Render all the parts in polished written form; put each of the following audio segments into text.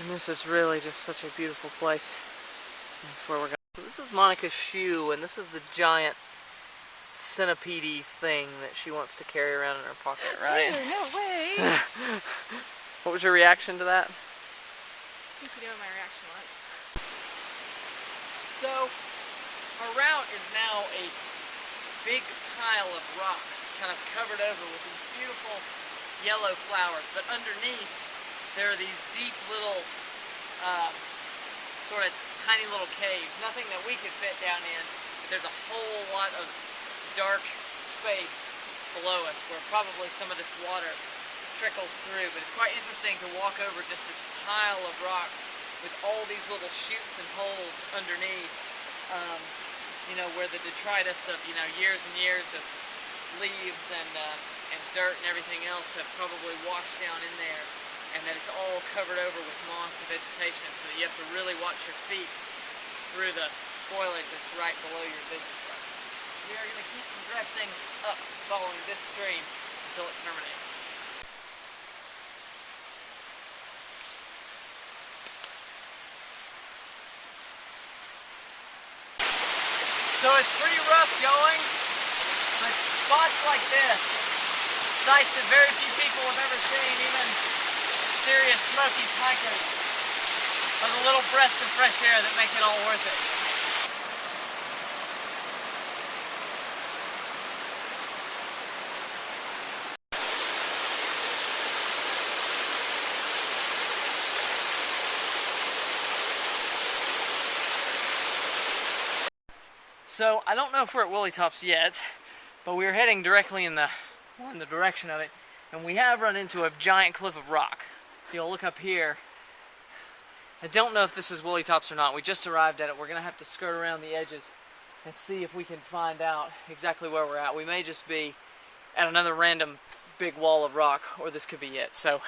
And this is really just such a beautiful place. That's where we're going. So this is Monica's shoe, and this is the giant centipede thing that she wants to carry around in her pocket, right? No way! What was your reaction to that? I think you know what my reaction was. So, our route is now a big pile of rocks, kind of covered over with these beautiful yellow flowers, but underneath there are these deep little, sort of tiny little caves. Nothing that we could fit down in, but there's a whole lot of dark space below us where probably some of this water trickles through. But it's quite interesting to walk over just this pile of rocks with all these little chutes and holes underneath, you know, where the detritus of, you know, years and years of leaves and dirt and everything else have probably washed down in there, and that it's all covered over with moss and vegetation, so that you have to really watch your feet through the foliage that's right below your vision. We are going to keep progressing up following this stream until it terminates. So it's pretty rough going, but spots like this, sights that very few people have ever seen, even serious Smoky hikers, are the little breaths of fresh air that make it all worth it. So I don't know if we're at Woolly Tops yet, but we're heading directly in the direction of it, and we have run into a giant cliff of rock. You'll look up here. I don't know if this is Woolly Tops or not. We just arrived at it. We're going to have to skirt around the edges and see if we can find out exactly where we're at. We may just be at another random big wall of rock, or this could be it. So,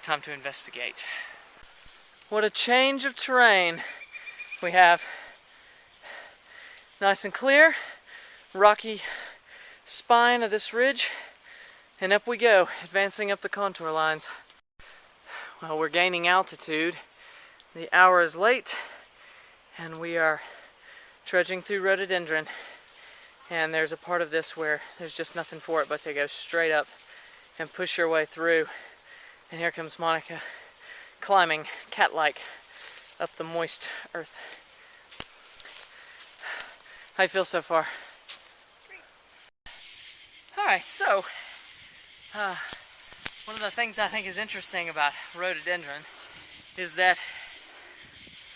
time to investigate. What a change of terrain we have. Nice and clear, rocky spine of this ridge, and up we go, advancing up the contour lines. Well, we're gaining altitude. The hour is late, and we are trudging through rhododendron. And there's a part of this where there's just nothing for it but to go straight up and push your way through. And here comes Monica, climbing cat-like up the moist earth. How you feel so far? Great. Alright, so one of the things I think is interesting about rhododendron is that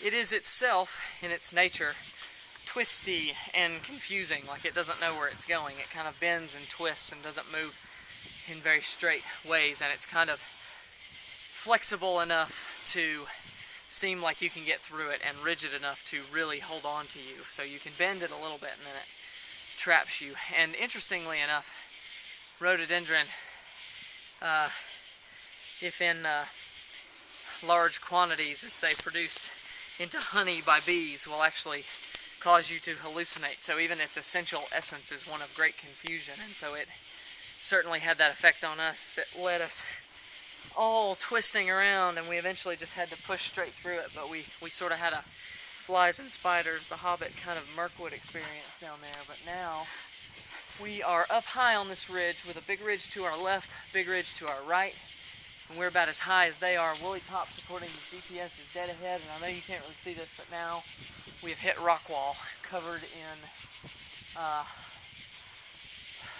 it is itself, in its nature, twisty and confusing. Like, it doesn't know where it's going. It kind of bends and twists and doesn't move in very straight ways, and it's kind of flexible enough to seem like you can get through it, and rigid enough to really hold on to you. So you can bend it a little bit and then it traps you. And interestingly enough, rhododendron, if in large quantities, as say produced into honey by bees, will actually cause you to hallucinate. So even its essential essence is one of great confusion, and so it certainly had that effect on us. It led us all twisting around, and we eventually just had to push straight through it. But we sort of had a flies and spiders, the Hobbit kind of Mirkwood experience down there. But now we are up high on this ridge, with a big ridge to our left, big ridge to our right, and we're about as high as they are. Woolly Tops, according to GPS, is dead ahead, and I know you can't really see this, but now we have hit rock wall covered in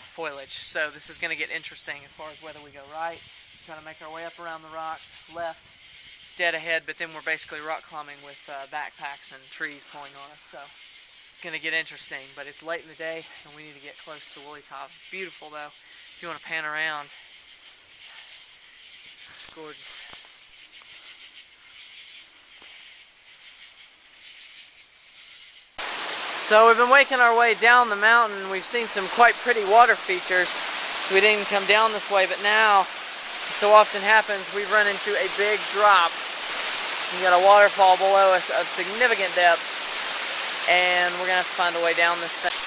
foliage. So this is going to get interesting as far as whether we go right, trying to make our way up around the rocks, left, dead ahead, but then we're basically rock climbing with backpacks and trees pulling on us. So it's going to get interesting, but it's late in the day and we need to get close to Woolly Tops. Beautiful though, if you want to pan around. It's gorgeous. So we've been making our way down the mountain. We've seen some quite pretty water features. We didn't come down this way, but now, so often happens, we've run into a big drop. We got a waterfall below us of significant depth, and we're gonna have to find a way down this thing.